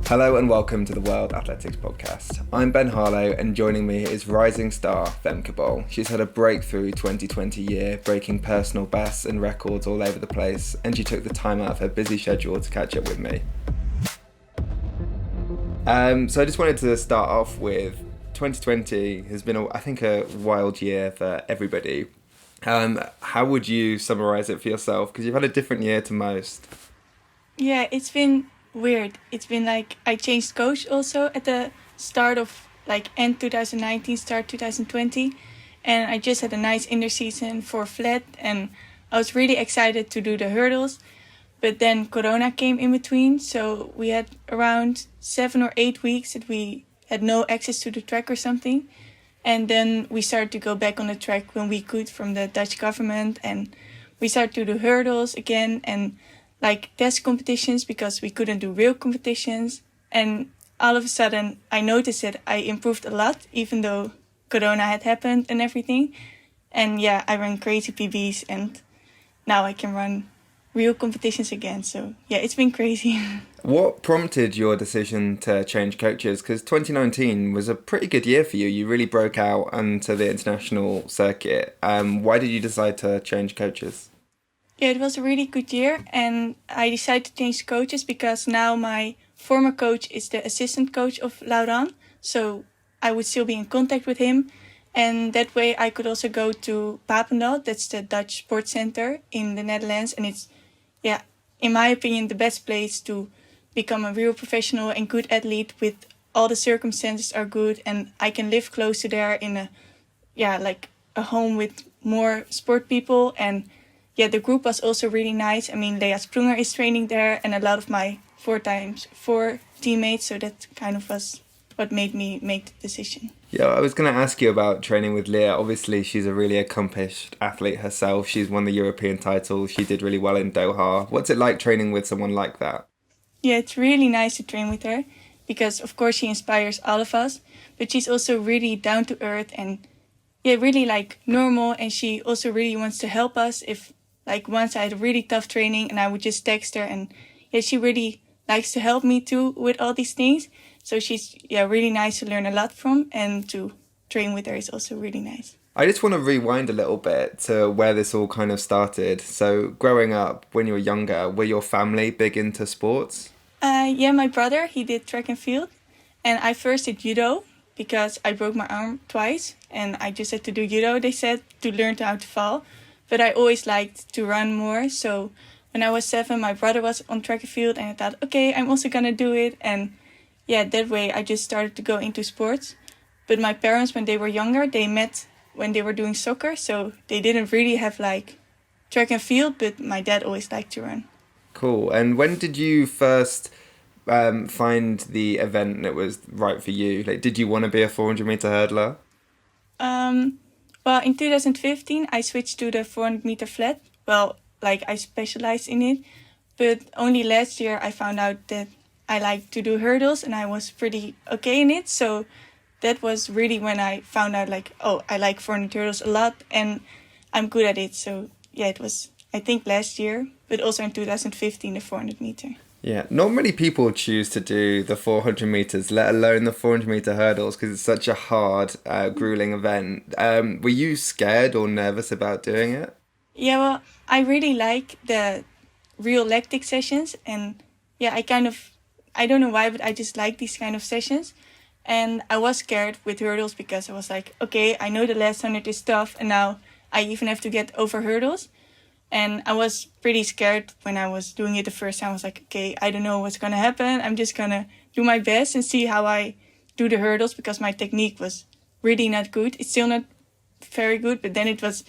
Hello and welcome to the World Athletics Podcast. I'm Ben Harlow and joining me is rising star Femke Bol. She's had a breakthrough 2020 year, breaking personal bests and records all over the place, and she took the time out of her busy schedule to catch up with me. So I just wanted to start off with 2020 has been, I think, a wild year for everybody. How would you summarise it for yourself? Because you've had a different year to most. Yeah, it's been weird. It's been like I changed coach also at the start of end 2019, start 2020. And I just had a nice indoor season for flat and I was really excited to do the hurdles. But then Corona came in between. So we had around 7 or 8 weeks that we had no access to the track or something. And then we started to go back on the track when we could from the Dutch government. And we started to do hurdles again and test competitions because we couldn't do real competitions. And all of a sudden I noticed that I improved a lot, even though Corona had happened and everything. And yeah, I ran crazy PBs and now I can run real competitions again. So yeah, it's been crazy. What prompted your decision to change coaches? Because 2019 was a pretty good year for you. You really broke out onto the international circuit. Why did you decide to change coaches? Yeah, it was a really good year and I decided to change coaches because now my former coach is the assistant coach of Laurent. So I would still be in contact with him. And that way I could also go to Papendal, that's the Dutch sports center in the Netherlands. And it's, in my opinion, the best place to become a real professional and good athlete with all the circumstances are good. And I can live close to there in a home with more sport people. And yeah, the group was also really nice. I mean, Lea Sprunger is training there and a lot of my 4x4 teammates. So that kind of was what made me make the decision. Yeah, I was going to ask you about training with Lea. Obviously, she's a really accomplished athlete herself. She's won the European title. She did really well in Doha. What's it like training with someone like that? Yeah, it's really nice to train with her because, of course, she inspires all of us. But she's also really down to earth and really normal. And she also really wants to help us if once I had a really tough training and I would just text her and she really likes to help me too with all these things. So she's really nice to learn a lot from and to train with her is also really nice. I just want to rewind a little bit to where this all kind of started. So growing up, when you were younger, were your family big into sports? My brother, he did track and field and I first did judo because I broke my arm twice and I just had to do judo, they said, to learn how to fall. But I always liked to run more. So when I was 7, my brother was on track and field and I thought, okay, I'm also going to do it. And that way I just started to go into sports. But my parents, when they were younger, they met when they were doing soccer. So they didn't really have track and field, but my dad always liked to run. Cool. And when did you first find the event that was right for you? Did you want to be a 400-meter hurdler? Well, in 2015, I switched to the 400-meter flat. Well, I specialized in it. But only last year, I found out that I like to do hurdles and I was pretty okay in it. So that was really when I found out I like 400 hurdles a lot and I'm good at it. So yeah, it was, I think, last year, but also in 2015, the 400 meter. Yeah, not many people choose to do the 400 meters, let alone the 400 meter hurdles, because it's such a hard, grueling event. Were you scared or nervous about doing it? Yeah, well, I really like the real lactic sessions. And I don't know why, but I just like these kind of sessions. And I was scared with hurdles because I was like, okay, I know the last 100 is tough. And now I even have to get over hurdles. And I was pretty scared when I was doing it the first time. I was like, okay, I don't know what's going to happen. I'm just going to do my best and see how I do the hurdles because my technique was really not good. It's still not very good, but then it was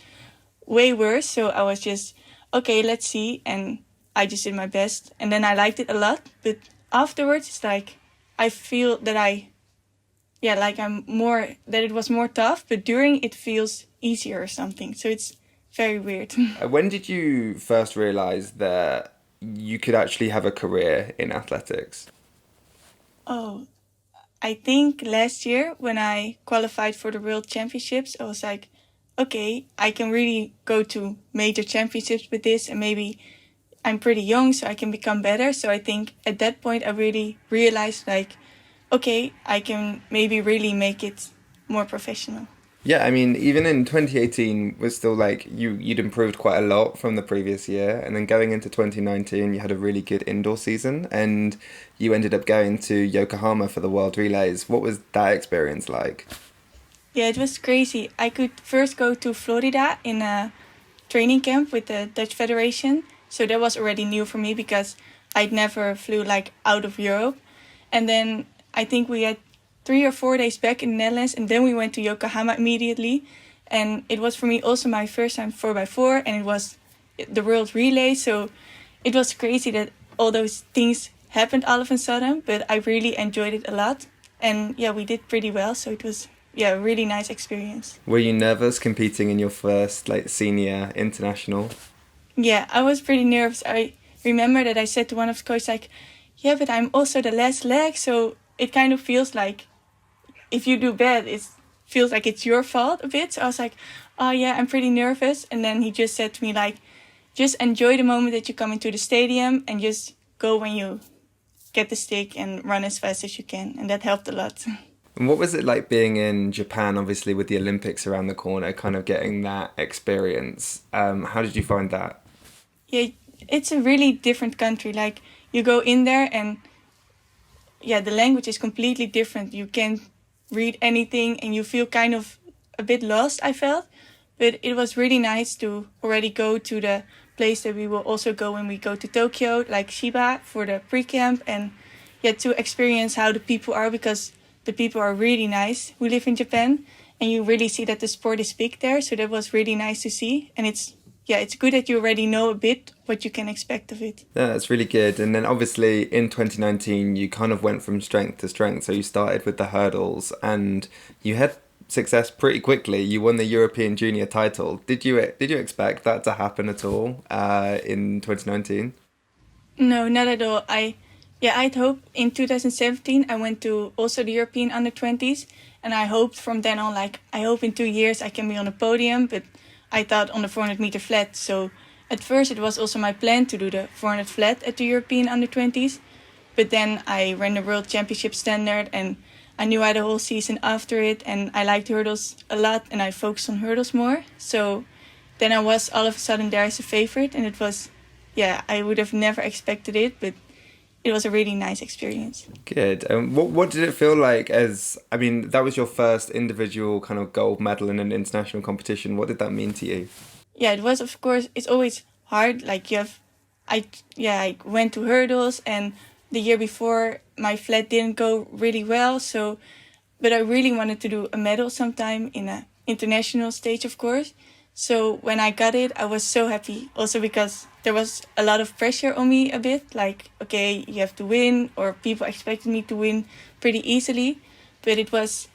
way worse. So I was just, okay, let's see. And I just did my best. And then I liked it a lot. But afterwards, it's I feel that that it was more tough. But during it feels easier or something. So it's very weird. When did you first realise that you could actually have a career in athletics? Oh, I think last year when I qualified for the World Championships, I was like, okay, I can really go to major championships with this and maybe I'm pretty young, so I can become better. So I think at that point I really realized like, okay, I can maybe really make it more professional. Yeah, I mean, even in 2018 was still like you'd improved quite a lot from the previous year, and then going into 2019 you had a really good indoor season, and you ended up going to Yokohama for the World Relays. What was that experience like? Yeah, it was crazy. I could first go to Florida in a training camp with the Dutch Federation. So that was already new for me because I'd never flew like out of Europe. And then I think we had 3 or 4 days back in the Netherlands, and then we went to Yokohama immediately. And it was for me also my first time 4x4, and it was the World Relay. So it was crazy that all those things happened all of a sudden, but I really enjoyed it a lot. And yeah, we did pretty well. So it was a really nice experience. Were you nervous competing in your first like senior international? Yeah, I was pretty nervous. I remember that I said to one of the coaches like, yeah, but I'm also the last leg, so it kind of feels like if you do bad, it feels like it's your fault a bit. So I was like, oh yeah, I'm pretty nervous. And then he just said to me like, just enjoy the moment that you come into the stadium and just go when you get the stick and run as fast as you can. And that helped a lot. And what was it like being in Japan, obviously with the Olympics around the corner, kind of getting that experience? How did you find that? Yeah, it's a really different country. Like you go in there and yeah, the language is completely different. You can't read anything and you feel kind of a bit lost, I felt. But it was really nice to already go to the place that we will also go when we go to Tokyo, like Shiba, for the pre-camp. And yeah, to experience how the people are, because the people are really nice who live in Japan. And you really see that the sport is big there. So that was really nice to see. And it's good that you already know a bit what you can expect of it. Yeah, that's really good. And then obviously in 2019, you kind of went from strength to strength. So you started with the hurdles and you had success pretty quickly. You won the European Junior title. Did you expect that to happen at all in 2019? No, not at all. I'd hoped in 2017 I went to also the European under-20s, and I hoped from then on, like, I hope in 2 years I can be on a podium, but I thought on the 400 meter flat. So at first it was also my plan to do the 400 flat at the European under-20s, but then I ran the World Championship standard and I knew I had a whole season after it, and I liked hurdles a lot and I focused on hurdles more. So then I was all of a sudden there as a favorite, and it was, I would have never expected it, but it was a really nice experience. Good. And what did it feel like that was your first individual kind of gold medal in an international competition. What did that mean to you? Yeah, it was, of course, it's always hard. Like I went to hurdles, and the year before my flat didn't go really well. So, but I really wanted to do a medal sometime in an international stage, of course. So when I got it, I was so happy. Also because there was a lot of pressure on me a bit. Like, okay, you have to win, or people expected me to win pretty easily. But it was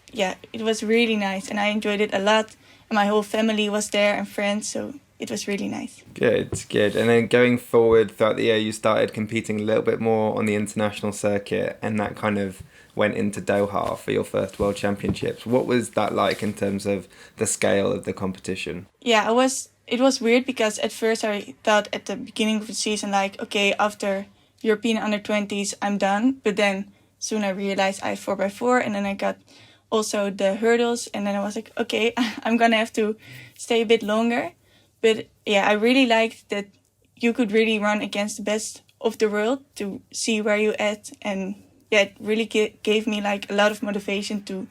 really nice, and I enjoyed it a lot. And my whole family was there and friends, so it was really nice. Good. And then going forward throughout the year, you started competing a little bit more on the international circuit, and that kind of went into Doha for your first World Championships. What was that like in terms of the scale of the competition? Yeah, it was weird because at first I thought at the beginning of the season, like, okay, after European under-20s, I'm done. But then soon I realized I had 4x4, and then I got also the hurdles, and then I was like, okay, I'm gonna have to stay a bit longer. But yeah, I really liked that you could really run against the best of the world to see where you at, and yeah, it really gave me like a lot of motivation to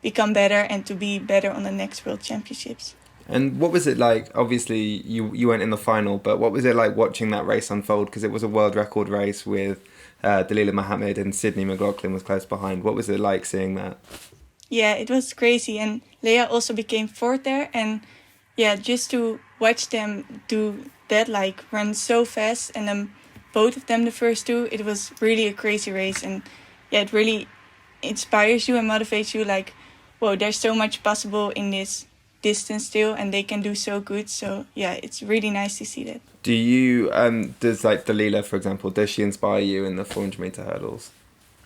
become better and to be better on the next World Championships. And what was it like? Obviously, you went in the final, but what was it like watching that race unfold? Because it was a world record race with Lelisa Mohammed, and Sydney McLaughlin was close behind. What was it like seeing that? Yeah, it was crazy. And Leia also became fourth there. And yeah, just to watch them do that, like run so fast, and then both of them the first two, it was really a crazy race. And yeah, it really inspires you and motivates you, like, whoa, there's so much possible in this distance still, and they can do so good. So yeah, it's really nice to see that. Do you does like Delilah, for example, does she inspire you in the 400 meter hurdles?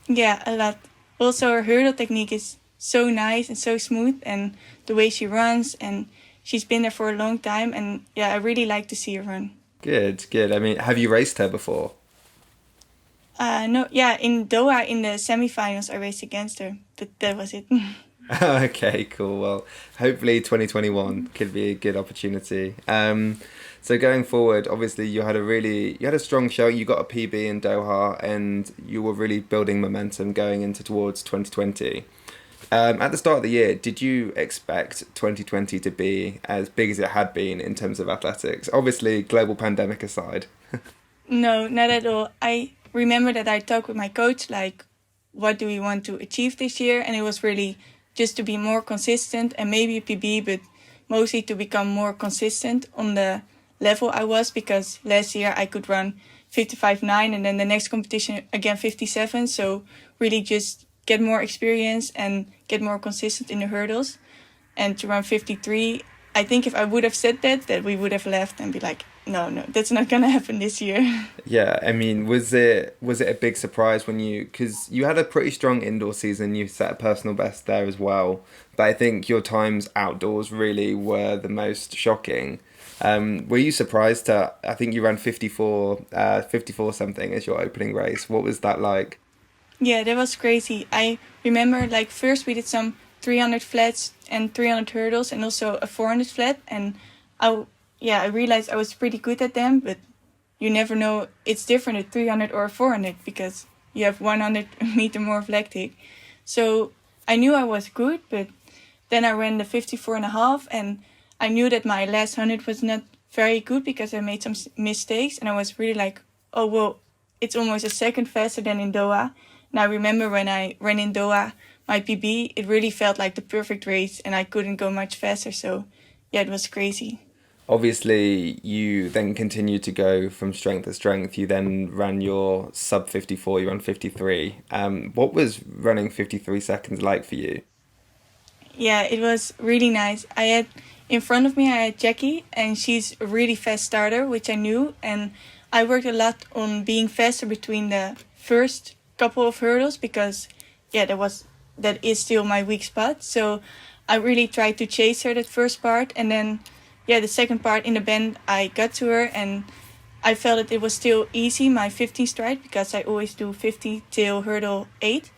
Yeah, a lot. Also, her hurdle technique is so nice and so smooth, and the way she runs, and she's been there for a long time, and yeah, I really like to see her run. Good, good. I mean, have you raced her before? No, yeah, in Doha in the semifinals I raced against her, but that was it. Okay, cool. Well, hopefully 2021 could be a good opportunity. So going forward, obviously you had a strong show. You got a PB in Doha, and you were really building momentum going into towards 2020. At the start of the year, did you expect 2020 to be as big as it had been in terms of athletics? Obviously, global pandemic aside. No, not at all. I remember that I talked with my coach, like, what do we want to achieve this year? And it was really just to be more consistent and maybe a PB, but mostly to become more consistent on the level I was, because last year I could run 55.9 and then the next competition again 57. So really just get more experience and get more consistent in the hurdles. And to run 53, I think if I would have said that we would have left and be like, no, that's not gonna happen this year. Yeah, I mean, was it a big surprise when because you had a pretty strong indoor season, you set a personal best there as well, but I think your times outdoors really were the most shocking. Were you surprised I think you ran 54 something as your opening race. What was that like? Yeah, that was crazy. I remember like first we did some 300 flats and 300 hurdles and also a 400 flat, and I realized I was pretty good at them, but you never know, it's different at 300 or 400 because you have 100 meter more of lactic. So I knew I was good, but then I ran the 54 and a half, and I knew that my last 100 was not very good because I made some mistakes, and I was really like, oh well, it's almost a second faster than in Doha. And I remember when I ran in Doha, my PB, it really felt like the perfect race and I couldn't go much faster. So yeah, it was crazy. Obviously, you then continued to go from strength to strength. You then ran your sub 54, you ran 53. What was running 53 seconds like for you? Yeah, it was really nice. I had in front of me, I had Jackie, and she's a really fast starter, which I knew. And I worked a lot on being faster between the first couple of hurdles because, yeah, that is still my weak spot. So I really tried to chase her that first part, and then, yeah, the second part in the bend, I got to her, and I felt that it was still easy, my 15 stride, because I always do 50 till hurdle 8.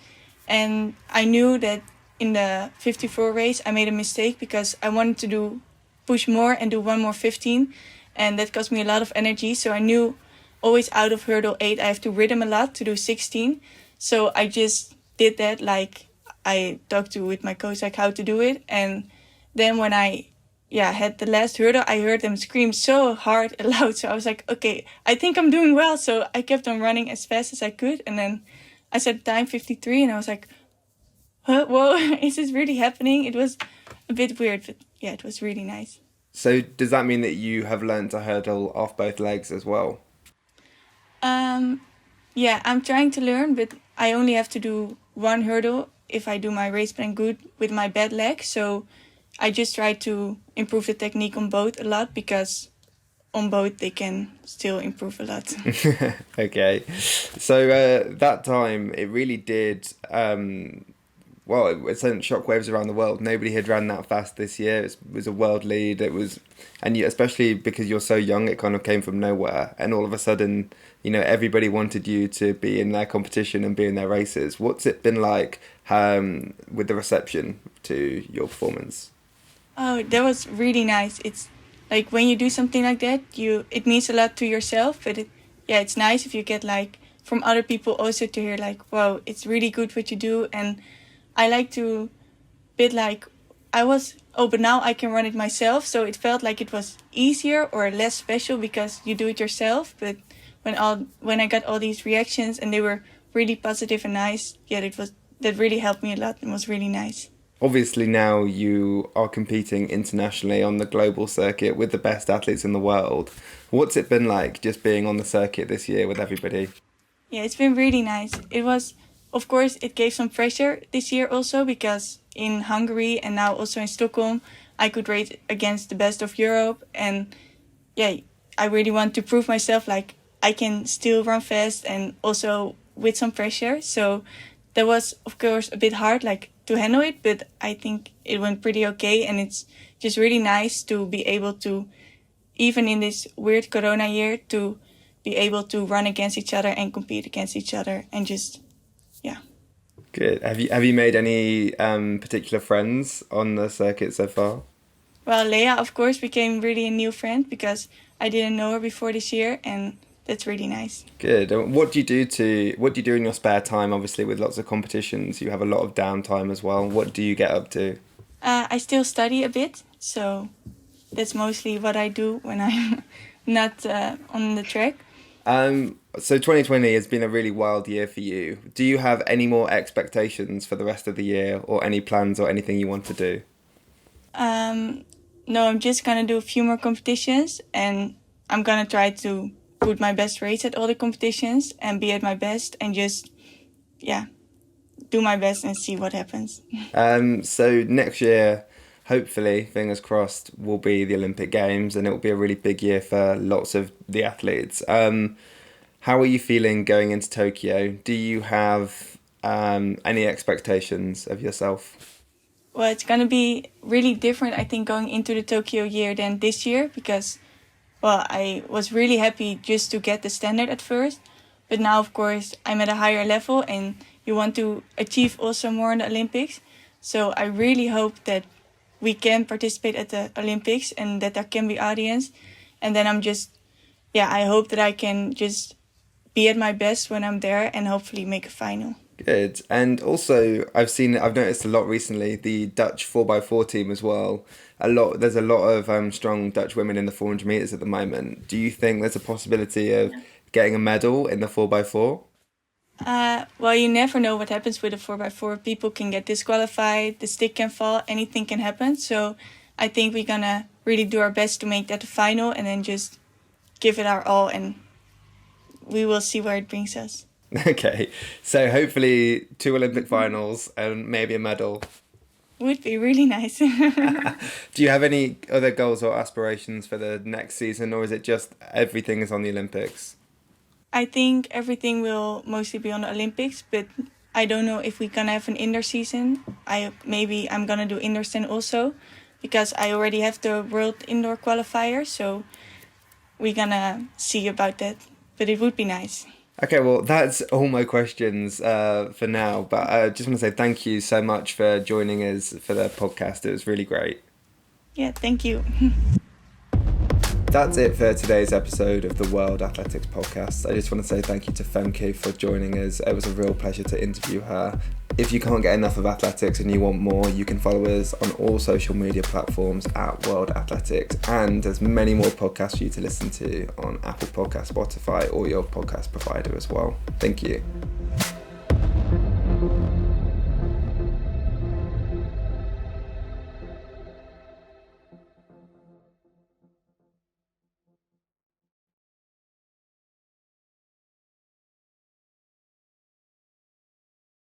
And I knew that in the 54 race, I made a mistake because I wanted to push more and do one more 15. And that cost me a lot of energy. So I knew always out of hurdle 8, I have to rhythm a lot to do 16. So I just did that, like I talked to with my coach, like how to do it. And then when I had the last hurdle, I heard them scream so hard and loud. So I was like, okay, I think I'm doing well. So I kept on running as fast as I could. And then I set time 53 and I was like, huh, whoa, is this really happening? It was a bit weird, but yeah, it was really nice. So does that mean that you have learned to hurdle off both legs as well? Yeah, I'm trying to learn, but I only have to do one hurdle if I do my race plan good with my bad leg. So I just try to improve the technique on both a lot because on both they can still improve a lot. Okay. So that time it really did well, it sent shockwaves around the world. Nobody had ran that fast this year. It was a world lead. And especially because you're so young, it kind of came from nowhere. And all of a sudden, everybody wanted you to be in their competition and be in their races. What's it been like with the reception to your performance? Oh, that was really nice. It's like when you do something like that, it means a lot to yourself. But it's nice if you get like from other people also to hear like, wow, it's really good what you do. And I like to bit like but now I can run it myself. So it felt like it was easier or less special because you do it yourself. But when I got all these reactions and they were really positive and nice, that really helped me a lot and was really nice. Obviously now you are competing internationally on the global circuit with the best athletes in the world. What's it been like just being on the circuit this year with everybody? Yeah, it's been really nice. Of course, it gave some pressure this year also because in Hungary and now also in Stockholm, I could race against the best of Europe. And yeah, I really want to prove myself like I can still run fast and also with some pressure. So that was, of course, a bit hard like to handle it, but I think it went pretty okay. And it's just really nice to be able to even in this weird Corona year, to be able to run against each other and compete against each other and just, yeah. Good. Have you made any particular friends on the circuit so far? Well, Leia, of course, became really a new friend because I didn't know her before this year, and that's really nice. Good. What do you do in your spare time? Obviously, with lots of competitions, you have a lot of downtime as well. What do you get up to? I still study a bit, so that's mostly what I do when I'm not on the track. So 2020 has been a really wild year for you. Do you have any more expectations for the rest of the year, or any plans or anything you want to do? No, I'm just gonna do a few more competitions, and I'm gonna try to put my best race at all the competitions and be at my best and just, do my best and see what happens. So next year, hopefully, fingers crossed, will be the Olympic Games, and it will be a really big year for lots of the athletes. How are you feeling going into Tokyo? Do you have any expectations of yourself? Well, it's gonna be really different, I think, going into the Tokyo year than this year because, well, I was really happy just to get the standard at first. But now, of course, I'm at a higher level and you want to achieve also more in the Olympics. So I really hope that we can participate at the Olympics and that there can be audience. And then I hope that I can just be at my best when I'm there and hopefully make a final. Good. And also, I've noticed a lot recently, the Dutch 4x4 team as well. There's a lot of strong Dutch women in the 400 metres at the moment. Do you think there's a possibility of getting a medal in the 4x4? Well, you never know what happens with a 4x4. People can get disqualified, the stick can fall, anything can happen. So I think we're gonna really do our best to make that the final and then just give it our all, and we will see where it brings us. Okay, so hopefully 2 Olympic finals and maybe a medal. Would be really nice. Do you have any other goals or aspirations for the next season, or is it just everything is on the Olympics? I think everything will mostly be on the Olympics, but I don't know if we're gonna have an indoor season. I'm gonna do indoor stand also, because I already have the World Indoor Qualifier, so we're gonna see about that. But it would be nice. Okay, well, that's all my questions for now, but I just want to say thank you so much for joining us for the podcast. It was really great. Yeah, thank you. That's it for today's episode of the World Athletics Podcast. I just want to say thank you to Femke for joining us. It was a real pleasure to interview her. If you can't get enough of athletics and you want more, you can follow us on all social media platforms at World Athletics, and there's many more podcasts for you to listen to on Apple Podcasts, Spotify, or your podcast provider as well. Thank you.